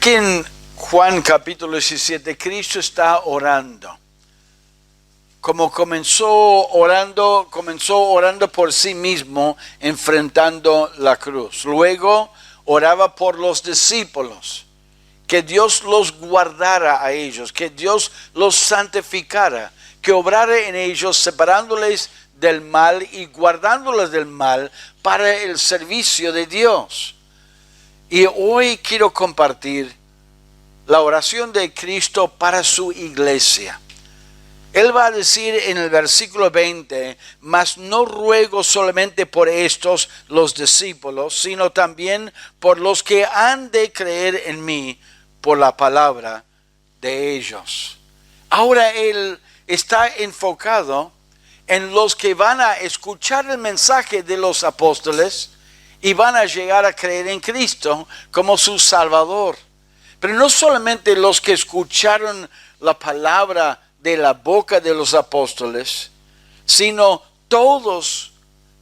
Aquí en Juan capítulo 17, Cristo está orando. Comenzó orando por sí mismo, enfrentando la cruz. Luego oraba por los discípulos, que Dios los guardara a ellos, que Dios los santificara, que obrara en ellos, separándoles del mal y guardándoles del mal para el servicio de Dios. Y hoy quiero compartir la oración de Cristo para su iglesia. Él va a decir en el versículo 20, mas no ruego solamente por estos los discípulos, sino también por los que han de creer en mí por la palabra de ellos. Ahora Él está enfocado en los que van a escuchar el mensaje de los apóstoles y van a llegar a creer en Cristo como su Salvador. Pero no solamente los que escucharon la palabra de la boca de los apóstoles, sino todos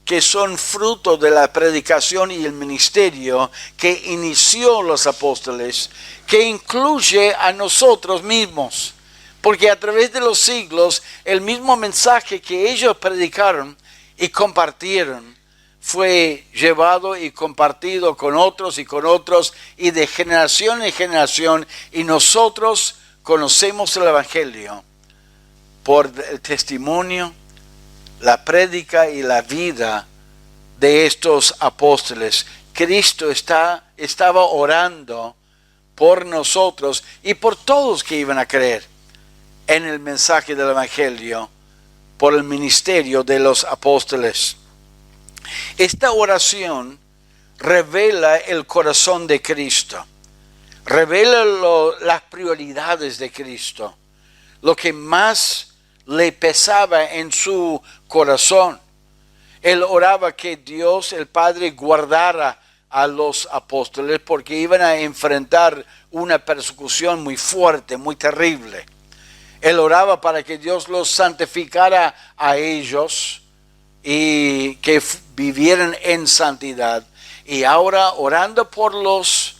que son fruto de la predicación y el ministerio que inició los apóstoles, que incluye a nosotros mismos. Porque a través de los siglos, el mismo mensaje que ellos predicaron y compartieron fue llevado y compartido con otros y de generación en generación, y nosotros conocemos el Evangelio por el testimonio, la prédica y la vida de estos apóstoles. Cristo estaba orando por nosotros y por todos que iban a creer en el mensaje del Evangelio por el ministerio de los apóstoles. Esta oración revela el corazón de Cristo, revela las prioridades de Cristo, lo que más le pesaba en su corazón. Él oraba que Dios, el Padre, guardara a los apóstoles porque iban a enfrentar una persecución muy fuerte, muy terrible. Él oraba para que Dios los santificara a ellos y que vivieran en santidad. Y ahora orando por los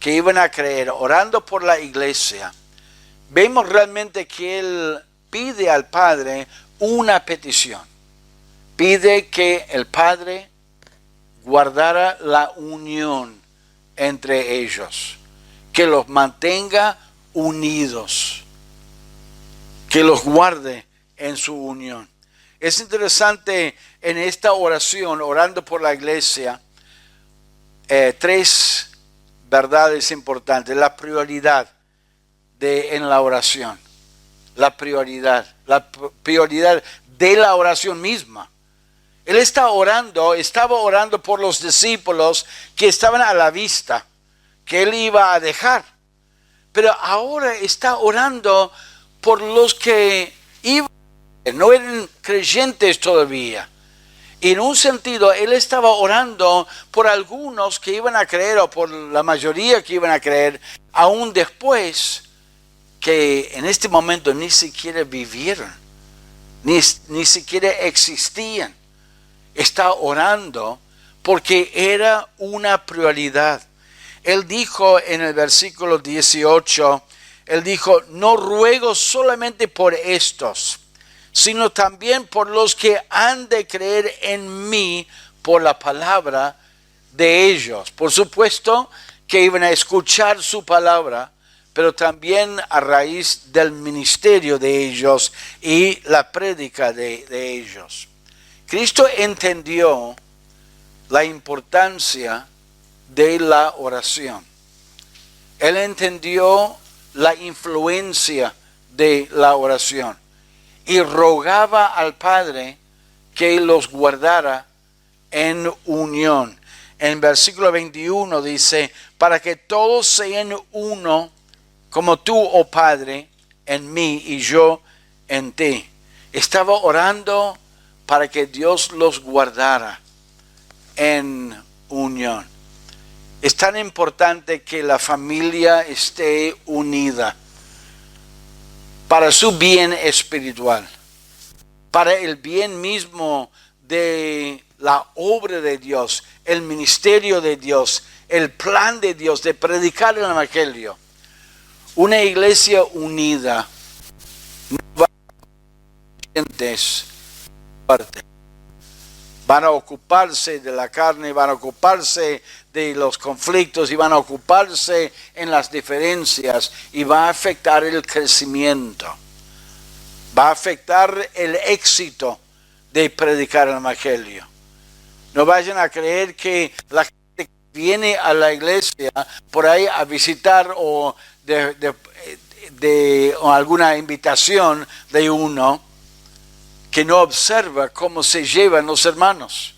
que iban a creer, orando por la iglesia, vemos realmente que Él pide al Padre una petición. Pide que el Padre guardara la unión entre ellos, que los mantenga unidos, que los guarde en su unión. Es interesante en esta oración, orando por la iglesia, tres verdades importantes. La prioridad en la oración. La prioridad de la oración misma. Él estaba orando por los discípulos que estaban a la vista, que Él iba a dejar. Pero ahora está orando por los que no eran creyentes todavía. Y en un sentido, Él estaba orando por algunos que iban a creer, o por la mayoría que iban a creer, aún después que en este momento ni siquiera vivieron, ni siquiera existían. Está orando porque era una prioridad. Él dijo en el versículo 18, Él dijo, no ruego solamente por estos, sino también por los que han de creer en mí por la palabra de ellos. Por supuesto que iban a escuchar su palabra, pero también a raíz del ministerio de ellos y la prédica de ellos. Cristo entendió la importancia de la oración. Él entendió la influencia de la oración y rogaba al Padre que los guardara en unión. En versículo 21 dice, para que todos sean uno, como tú, oh Padre, en mí y yo en ti. Estaba orando para que Dios los guardara en unión. Es tan importante que la familia esté unida para su bien espiritual, para el bien mismo de la obra de Dios, el ministerio de Dios, el plan de Dios de predicar el evangelio. Una iglesia unida no va a ser fuerte. Van a ocuparse de la carne, van a ocuparse de los conflictos y van a ocuparse en las diferencias y va a afectar el crecimiento. Va a afectar el éxito de predicar el evangelio. No vayan a creer que la gente que viene a la iglesia por ahí a visitar o o alguna invitación de uno, que no observa cómo se llevan los hermanos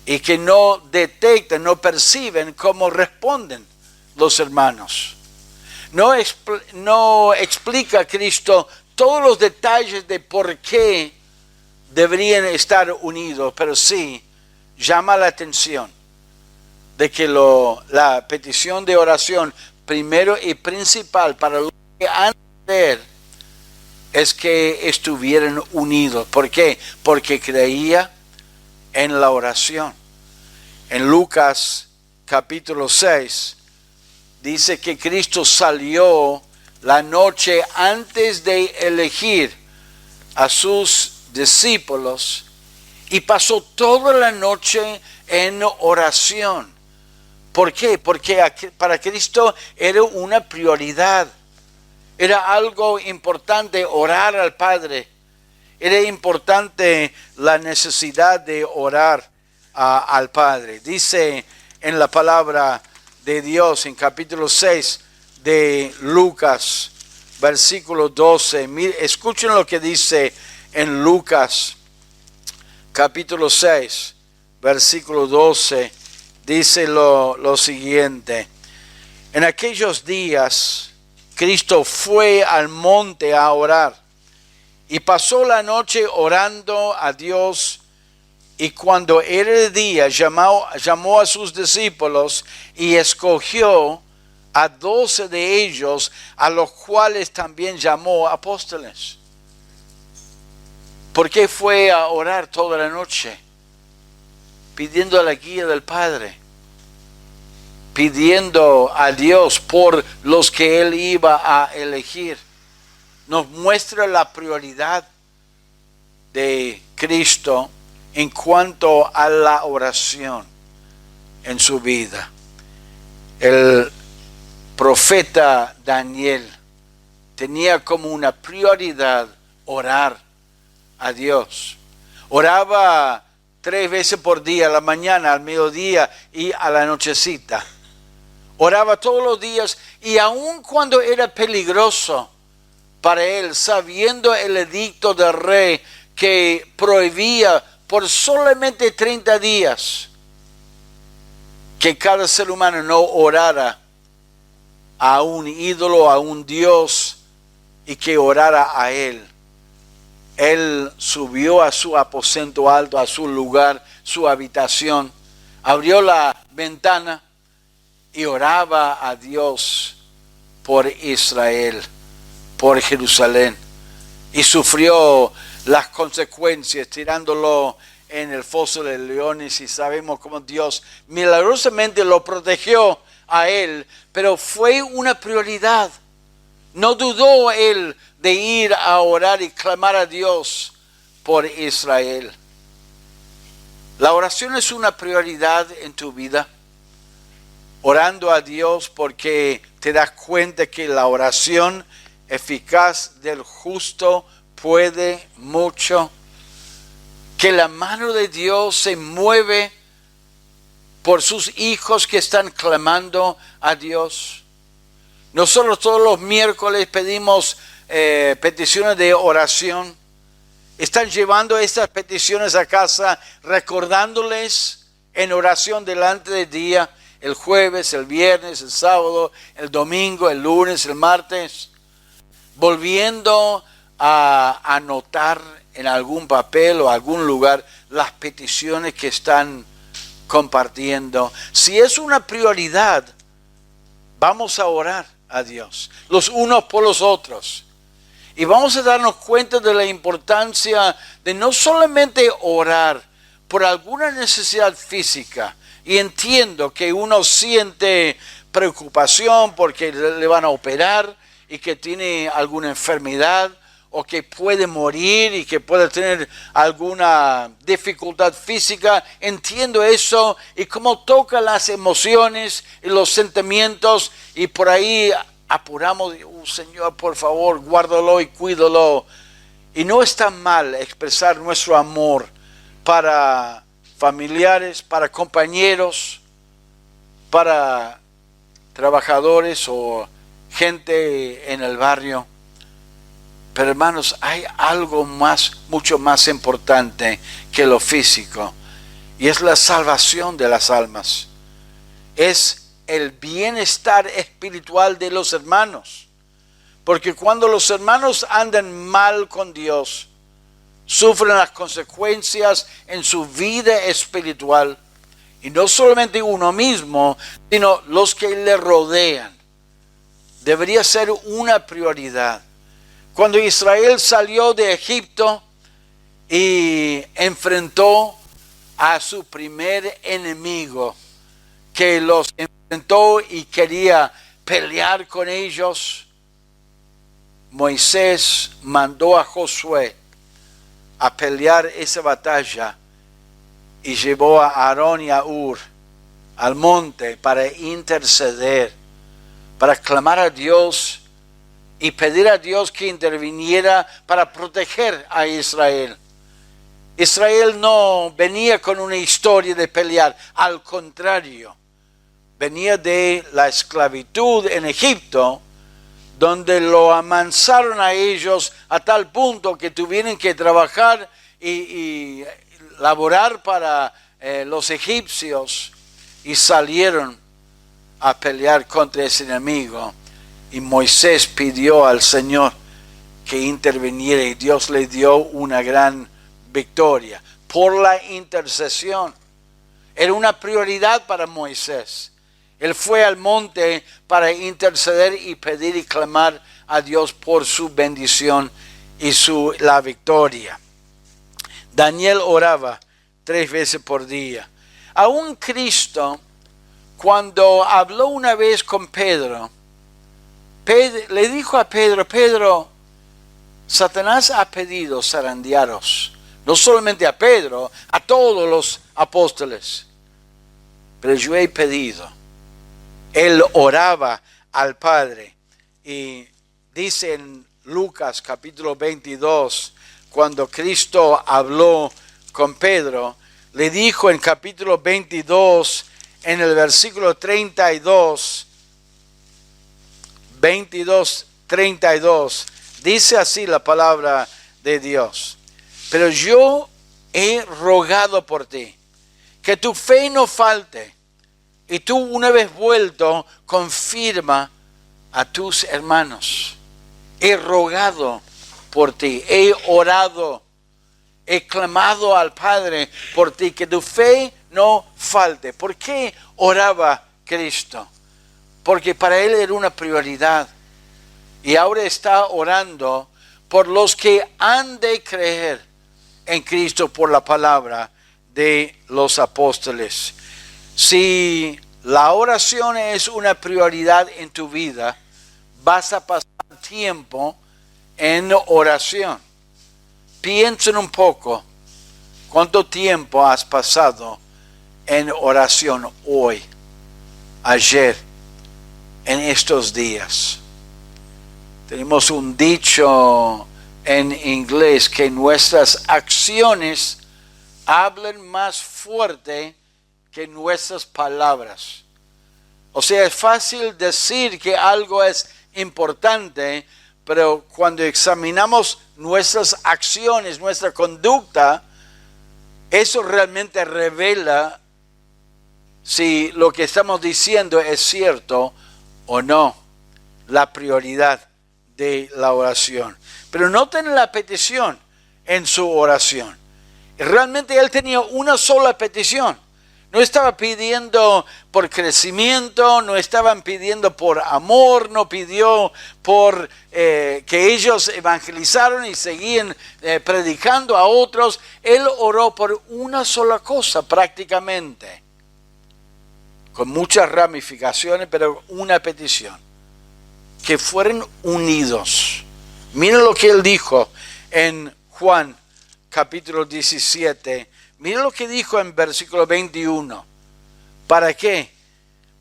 y que no detectan, no perciben cómo responden los hermanos. No explica Cristo todos los detalles de por qué deberían estar unidos, pero sí llama la atención de que la petición de oración primero y principal para los que han de creer es que estuvieran unidos. ¿Por qué? Porque creía en la oración. En Lucas capítulo 6 dice que Cristo salió la noche antes de elegir a sus discípulos y pasó toda la noche en oración. ¿Por qué? Porque para Cristo era una prioridad. Era algo importante orar al Padre. Era importante la necesidad de orar al Padre. Dice en la palabra de Dios en capítulo 6 de Lucas, versículo 12. Escuchen lo que dice en Lucas capítulo 6, versículo 12. Dice lo siguiente. En aquellos días Cristo fue al monte a orar y pasó la noche orando a Dios, y cuando era el día llamó a sus discípulos y escogió a 12 de ellos, a los cuales también llamó apóstoles. ¿Por qué fue a orar toda la noche? Pidiendo la guía del Padre, pidiendo a Dios por los que Él iba a elegir. Nos muestra la prioridad de Cristo en cuanto a la oración en su vida. El profeta Daniel tenía como una prioridad orar a Dios. Oraba 3 veces por día, a la mañana, al mediodía y a la nochecita. Oraba todos los días, y aun cuando era peligroso para él, sabiendo el edicto del rey que prohibía por solamente 30 días que cada ser humano no orara a un ídolo, a un Dios, y que orara a él. Él subió a su aposento alto, a su lugar, su habitación, abrió la ventana y oraba a Dios por Israel, por Jerusalén, y sufrió las consecuencias tirándolo en el foso de leones, y sabemos cómo Dios milagrosamente lo protegió a él, pero fue una prioridad. No dudó él de ir a orar y clamar a Dios por Israel. La oración es una prioridad en tu vida. Orando a Dios porque te das cuenta que la oración eficaz del justo puede mucho. Que la mano de Dios se mueve por sus hijos que están clamando a Dios. Nosotros todos los miércoles pedimos peticiones de oración. Están llevando estas peticiones a casa, recordándoles en oración delante del día, el jueves, el viernes, el sábado, el domingo, el lunes, el martes, volviendo a anotar en algún papel o algún lugar las peticiones que están compartiendo. Si es una prioridad, vamos a orar a Dios, los unos por los otros. Y vamos a darnos cuenta de la importancia de no solamente orar por alguna necesidad física, y entiendo que uno siente preocupación porque le van a operar y que tiene alguna enfermedad o que puede morir y que puede tener alguna dificultad física, entiendo eso y cómo toca las emociones y los sentimientos, y por ahí apuramos, Señor, por favor, guárdalo y cuídalo. Y no está mal expresar nuestro amor para familiares, para compañeros, para trabajadores o gente en el barrio. Pero hermanos, hay algo más, mucho más importante que lo físico, y es la salvación de las almas. Es el bienestar espiritual de los hermanos. Porque cuando los hermanos andan mal con Dios, sufren las consecuencias en su vida espiritual. Y no solamente uno mismo, sino los que le rodean. Debería ser una prioridad. Cuando Israel salió de Egipto y enfrentó a su primer enemigo, que los enfrentó y quería pelear con ellos, Moisés mandó a Josué a pelear esa batalla y llevó a Aarón y a Hur al monte para interceder, para clamar a Dios y pedir a Dios que interviniera para proteger a Israel. Israel no venía con una historia de pelear, al contrario, venía de la esclavitud en Egipto, donde lo amansaron a ellos a tal punto que tuvieron que trabajar y laborar para los egipcios, y salieron a pelear contra ese enemigo. Y Moisés pidió al Señor que interviniera, y Dios le dio una gran victoria por la intercesión. Era una prioridad para Moisés. Él fue al monte para interceder y pedir y clamar a Dios por su bendición y la victoria. Daniel oraba 3 veces por día. Aún Cristo, cuando habló una vez con Pedro, le dijo a Pedro: Pedro, Satanás ha pedido zarandearos, no solamente a Pedro, a todos los apóstoles, pero yo he pedido. Él oraba al Padre, y dice en Lucas capítulo 22, cuando Cristo habló con Pedro, le dijo en capítulo 22, en el versículo 32, 32, dice así la palabra de Dios: pero yo he rogado por ti, que tu fe no falte, y tú, una vez vuelto, confirma a tus hermanos. He rogado por ti, he orado, he clamado al Padre por ti, que tu fe no falte. ¿Por qué oraba Cristo? Porque para él era una prioridad. Y ahora está orando por los que han de creer en Cristo por la palabra de los apóstoles. Si la oración es una prioridad en tu vida, vas a pasar tiempo en oración. Piensen un poco, ¿cuánto tiempo has pasado en oración hoy, ayer, en estos días? Tenemos un dicho en inglés que nuestras acciones hablan más fuerte que nuestras palabras. O sea, es fácil decir que algo es importante, pero cuando examinamos nuestras acciones, nuestra conducta, eso realmente revela si lo que estamos diciendo es cierto o no. La prioridad de la oración. Pero noten la petición en su oración. Realmente él tenía una sola petición. No estaba pidiendo por crecimiento, no estaban pidiendo por amor, no pidió por que ellos evangelizaron y seguían predicando a otros. Él oró por una sola cosa prácticamente, con muchas ramificaciones, pero una petición: que fueran unidos. Miren lo que él dijo en Juan capítulo 17. Miren lo que dijo en versículo 21. ¿Para qué?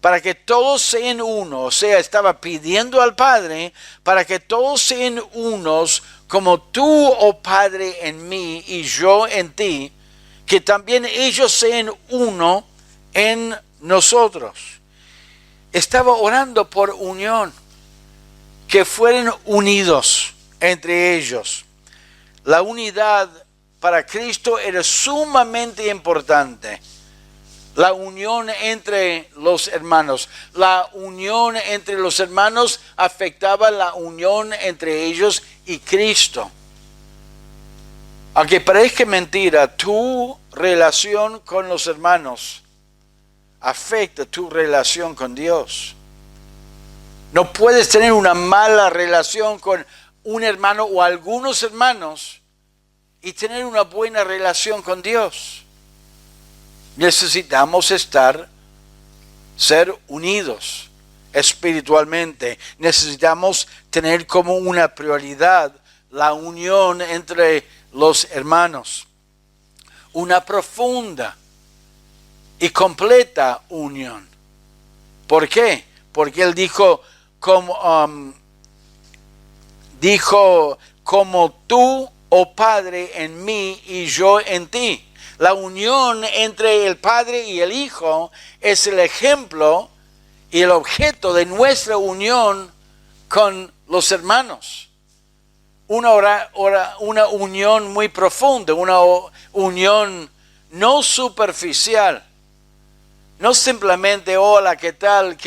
Para que todos sean uno. O sea, estaba pidiendo al Padre para que todos sean unos, como tú, oh Padre, en mí y yo en ti, que también ellos sean uno en nosotros. Estaba orando por unión, que fueran unidos entre ellos. La unidad para Cristo era sumamente importante. La unión entre los hermanos. La unión entre los hermanos afectaba la unión entre ellos y Cristo. Aunque parezca mentira, tu relación con los hermanos afecta tu relación con Dios. No puedes tener una mala relación con un hermano o algunos hermanos y tener una buena relación con Dios. Necesitamos ser unidos espiritualmente. Necesitamos tener como una prioridad la unión entre los hermanos. Una profunda y completa unión. ¿Por qué? Porque él dijo, como tú, oh Padre, en mí y yo en ti. La unión entre el Padre y el Hijo es el ejemplo y el objeto de nuestra unión con los hermanos. Una unión muy profunda, una unión no superficial. No simplemente, hola, ¿qué tal?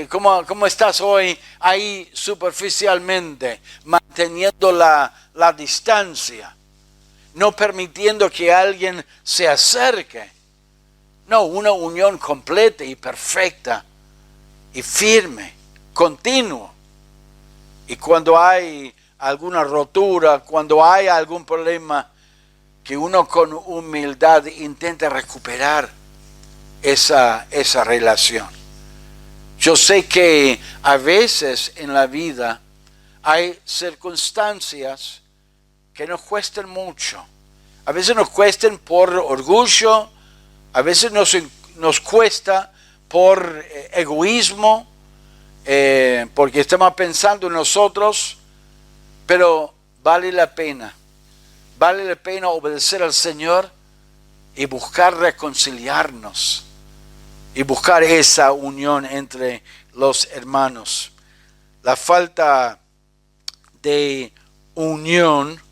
¿Cómo estás hoy? Ahí superficialmente, manteniendo la distancia, no permitiendo que alguien se acerque. No, una unión completa y perfecta y firme, continua. Y cuando hay alguna rotura, cuando hay algún problema, que uno con humildad intenta recuperar esa relación. Yo sé que a veces en la vida hay circunstancias que nos cuestan mucho. A veces nos cuestan por orgullo, a veces nos cuesta por egoísmo, porque estamos pensando en nosotros, pero vale la pena obedecer al Señor y buscar reconciliarnos y buscar esa unión entre los hermanos. La falta de unión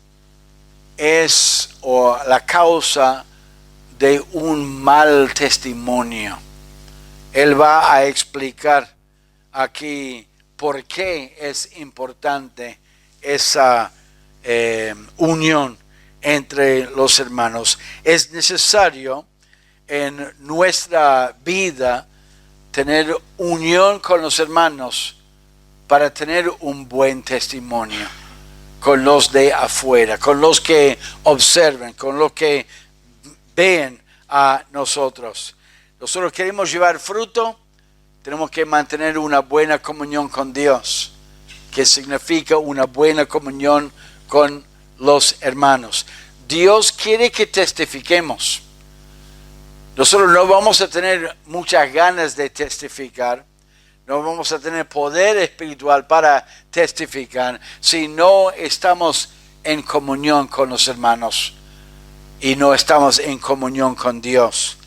es la causa de un mal testimonio. Él va a explicar aquí por qué es importante esa unión entre los hermanos. Es necesario en nuestra vida tener unión con los hermanos para tener un buen testimonio con los de afuera, con los que observen, con los que ven a nosotros. Nosotros queremos llevar fruto, tenemos que mantener una buena comunión con Dios, que significa una buena comunión con los hermanos. Dios quiere que testifiquemos. Nosotros no vamos a tener muchas ganas de testificar, no vamos a tener poder espiritual para testificar si no estamos en comunión con los hermanos y no estamos en comunión con Dios.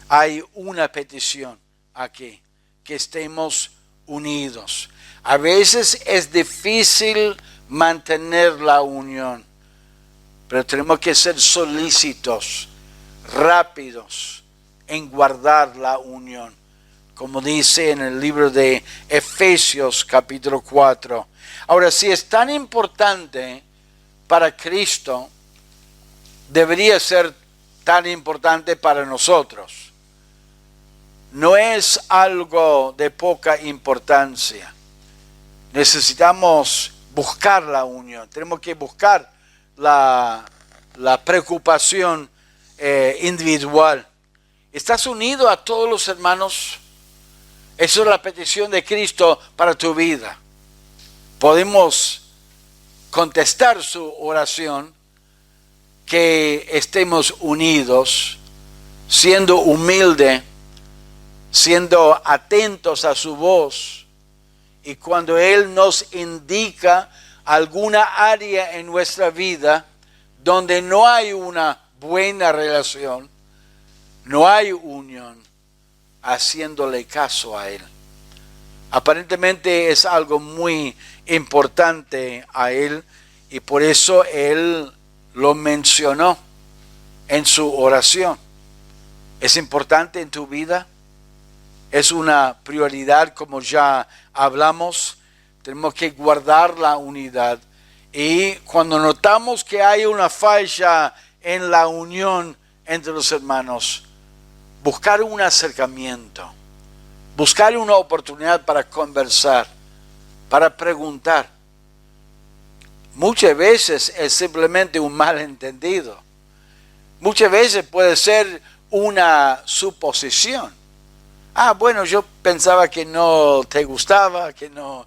Hay una petición aquí, que estemos unidos. A veces es difícil mantener la unión, pero tenemos que ser solícitos, rápidos en guardar la unión. Como dice en el libro de Efesios capítulo 4. Ahora, si es tan importante para Cristo, debería ser tan importante para nosotros. no es algo de poca importancia. Necesitamos buscar la unión, tenemos que buscar la preocupación individual. ¿Estás unido a todos los hermanos? Esa es la petición de Cristo para tu vida. Podemos contestar su oración, que estemos unidos, siendo humilde, siendo atentos a su voz. Y cuando Él nos indica alguna área en nuestra vida donde no hay una buena relación, no hay unión, haciéndole caso a Él. Aparentemente es algo muy importante a Él y por eso Él lo mencionó en su oración. ¿Es importante en tu vida? Es una prioridad, como ya hablamos. Tenemos que guardar la unidad. Y cuando notamos que hay una falla en la unión entre los hermanos, buscar un acercamiento, buscar una oportunidad para conversar, para preguntar. Muchas veces es simplemente un malentendido. Muchas veces puede ser una suposición. Bueno, yo pensaba que no te gustaba, que no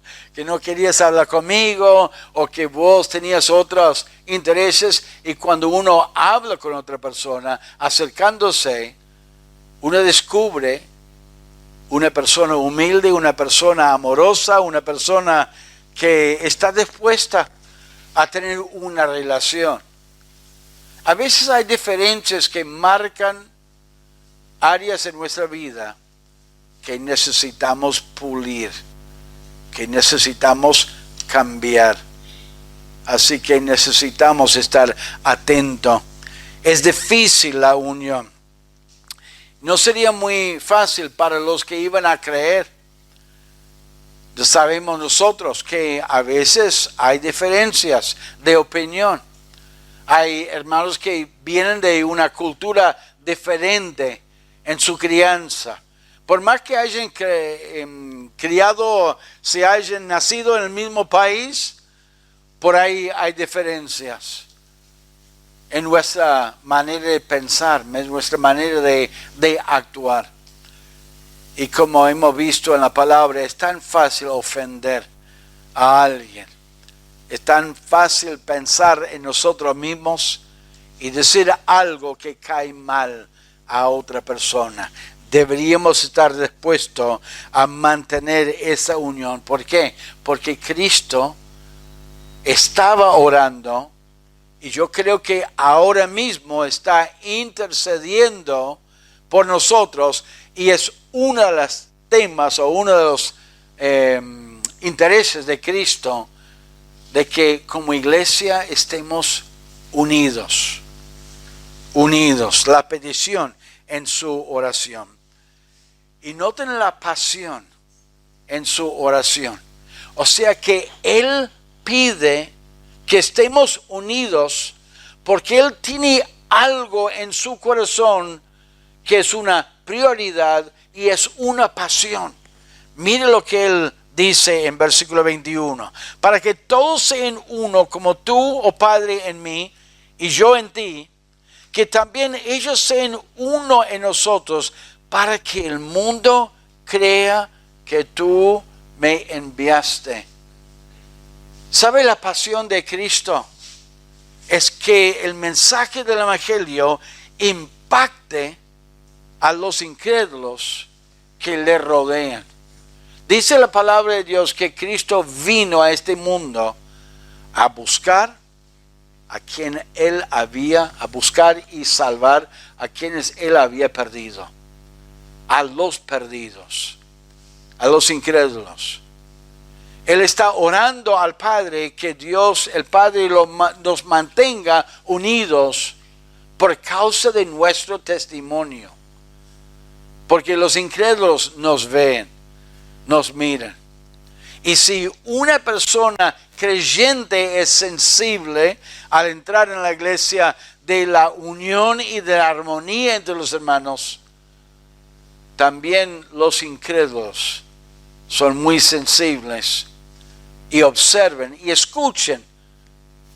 querías hablar conmigo, o que vos tenías otros intereses. Y cuando uno habla con otra persona, acercándose, uno descubre una persona humilde, una persona amorosa, una persona que está dispuesta a tener una relación. A veces hay diferencias que marcan áreas en nuestra vida que necesitamos pulir, que necesitamos cambiar. Así que necesitamos estar atentos. Es difícil la unión. No sería muy fácil para los que iban a creer. Sabemos nosotros que a veces hay diferencias de opinión. Hay hermanos que vienen de una cultura diferente en su crianza. Por más que hayan criado, se hayan nacido en el mismo país, por ahí hay diferencias en nuestra manera de pensar, en nuestra manera de actuar. Y como hemos visto en la palabra, es tan fácil ofender a alguien. Es tan fácil pensar en nosotros mismos y decir algo que cae mal a otra persona. Deberíamos estar dispuestos a mantener esa unión. ¿Por qué? Porque Cristo estaba orando y yo creo que ahora mismo está intercediendo por nosotros, y es uno de los temas o uno de los intereses de Cristo, de que como iglesia estemos unidos, la petición en su oración. Y noten la pasión en su oración. O sea que Él pide que estemos unidos porque Él tiene algo en su corazón que es una prioridad y es una pasión. Mire lo que Él dice en versículo 21. Para que todos sean uno, como tú, oh Padre, en mí y yo en ti, que también ellos sean uno en nosotros, para que el mundo crea que tú me enviaste. ¿Sabe la pasión de Cristo? Es que el mensaje del Evangelio impacte a los incrédulos que le rodean. Dice la palabra de Dios que Cristo vino a este mundo a buscar a buscar y salvar a quienes Él había perdido. A los perdidos, a los incrédulos. Él está orando al Padre que Dios, el Padre, nos mantenga unidos por causa de nuestro testimonio. Porque los incrédulos nos ven, nos miran. Y si una persona creyente es sensible al entrar en la iglesia de la unión y de la armonía entre los hermanos, también los incrédulos son muy sensibles y observen y escuchen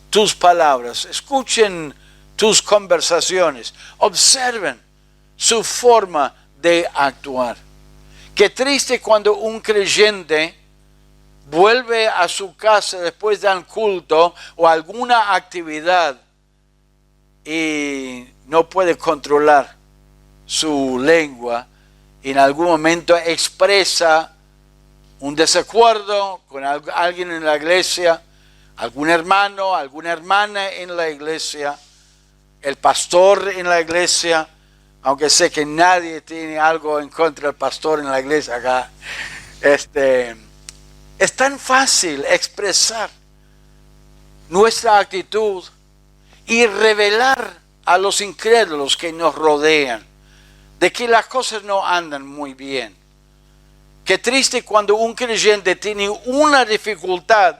tus palabras, escuchen tus conversaciones, observen su forma de actuar. Qué triste cuando un creyente vuelve a su casa después de un culto o alguna actividad y no puede controlar su lengua y en algún momento expresa un desacuerdo con alguien en la iglesia, algún hermano, alguna hermana en la iglesia, el pastor en la iglesia, aunque sé que nadie tiene algo en contra del pastor en la iglesia acá. Es tan fácil expresar nuestra actitud y revelar a los incrédulos que nos rodean de que las cosas no andan muy bien. Qué triste cuando un creyente tiene una dificultad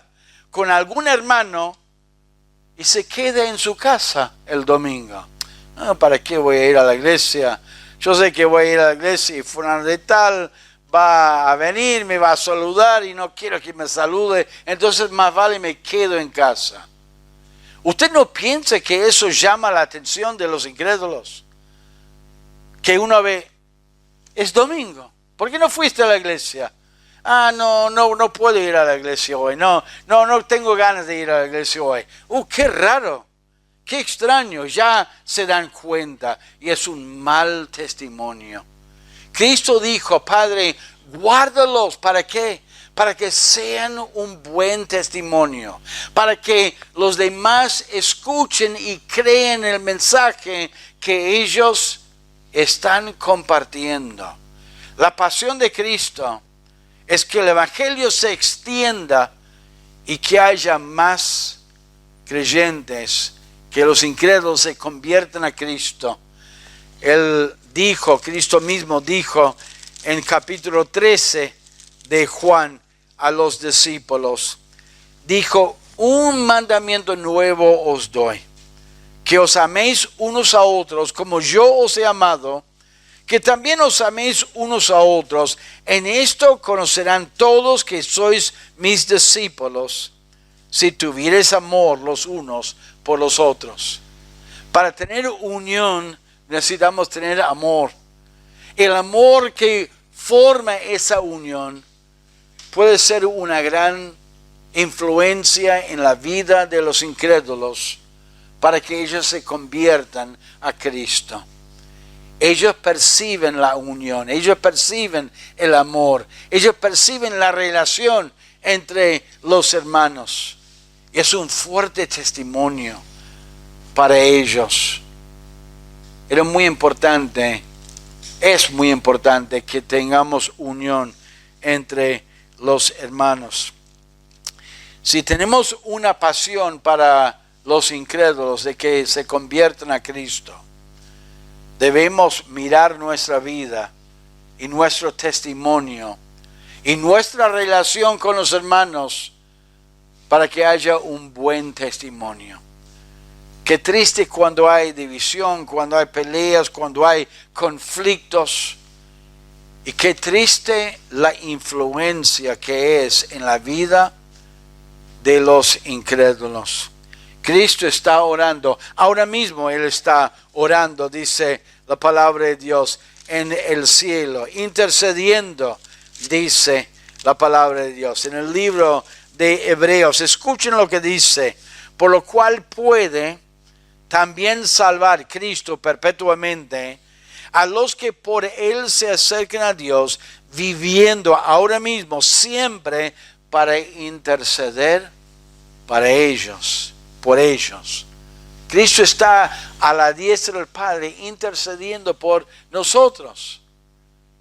con algún hermano y se queda en su casa el domingo. No, ¿para qué voy a ir a la iglesia? Yo sé que voy a ir a la iglesia y fulano de tal va a venir, me va a saludar y no quiero que me salude, entonces más vale me quedo en casa. ¿Usted no piensa que eso llama la atención de los incrédulos? Que uno ve, es domingo, ¿por qué no fuiste a la iglesia? No puedo ir a la iglesia hoy, no tengo ganas de ir a la iglesia hoy. Qué raro, qué extraño, ya se dan cuenta y es un mal testimonio. Cristo dijo, Padre, guárdalos, ¿para qué? Para que sean un buen testimonio, para que los demás escuchen y crean el mensaje que ellos están compartiendo. La pasión de Cristo es que el evangelio se extienda y que haya más creyentes, que los incrédulos se conviertan a Cristo. Cristo mismo dijo en capítulo 13 de Juan a los discípulos, dijo, un mandamiento nuevo os doy, que os améis unos a otros como yo os he amado, que también os améis unos a otros. En esto conocerán todos que sois mis discípulos, si tuviereis amor los unos por los otros. Para tener unión necesitamos tener amor. El amor que forma esa unión puede ser una gran influencia en la vida de los incrédulos para que ellos se conviertan a Cristo. Ellos perciben la unión, ellos perciben el amor, ellos perciben la relación entre los hermanos. Es un fuerte testimonio para ellos. Es muy importante que tengamos unión entre los hermanos. Si tenemos una pasión para los incrédulos de que se conviertan a Cristo, debemos mirar nuestra vida y nuestro testimonio y nuestra relación con los hermanos para que haya un buen testimonio. Qué triste cuando hay división, cuando hay peleas, cuando hay conflictos. Y qué triste la influencia que es en la vida de los incrédulos. Cristo está orando. Ahora mismo Él está orando, dice la palabra de Dios, en el cielo, intercediendo, dice la palabra de Dios. En el libro de Hebreos, escuchen lo que dice, por lo cual puede también salvar Cristo perpetuamente a los que por Él se acercan a Dios, viviendo ahora mismo siempre para interceder para ellos, por ellos. Cristo está a la diestra del Padre intercediendo por nosotros.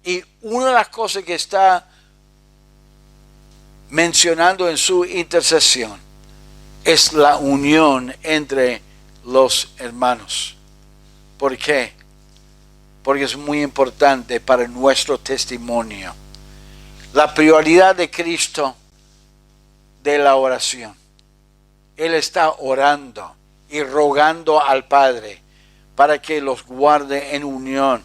Y una de las cosas que está mencionando en su intercesión es la unión entre los hermanos. ¿Por qué? Porque es muy importante para nuestro testimonio. La prioridad de Cristo de la oración. Él está orando y rogando al Padre para que los guarde en unión.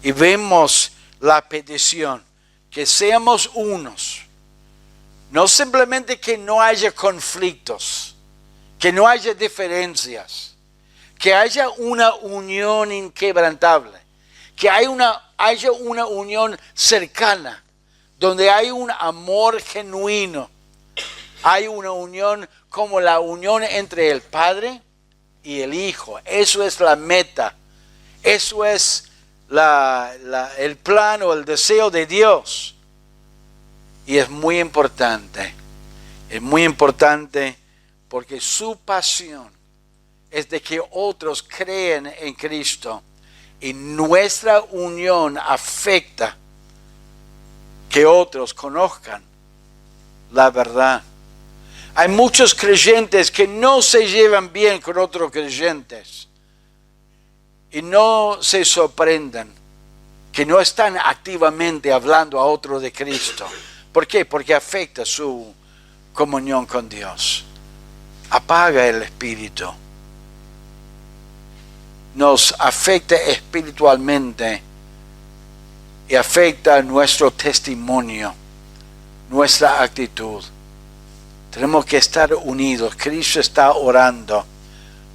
Y vemos la petición, que seamos unos. No simplemente que no haya conflictos, que no haya diferencias, que haya una unión inquebrantable, que haya una unión cercana, donde hay un amor genuino. Hay una unión como la unión entre el Padre y el Hijo. Eso es la meta. Eso es el plan o el deseo de Dios. Y es muy importante. Es muy importante porque su pasión es de que otros creen en Cristo. Y nuestra unión afecta que otros conozcan la verdad. Hay muchos creyentes que no se llevan bien con otros creyentes y no se sorprendan que no están activamente hablando a otros de Cristo. ¿Por qué? Porque afecta su comunión con Dios. Apaga el espíritu. Nos afecta espiritualmente y afecta nuestro testimonio, nuestra actitud. Tenemos que estar unidos. Cristo está orando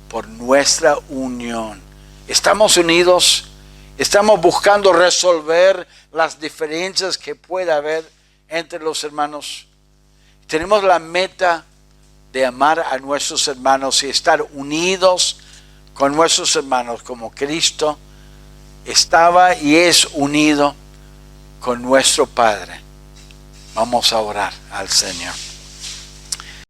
por nuestra unión. ¿Estamos unidos? ¿Estamos buscando resolver las diferencias que pueda haber entre los hermanos? Tenemos la meta de amar a nuestros hermanos y estar unidos con nuestros hermanos como Cristo estaba y es unido con nuestro Padre. Vamos a orar al Señor.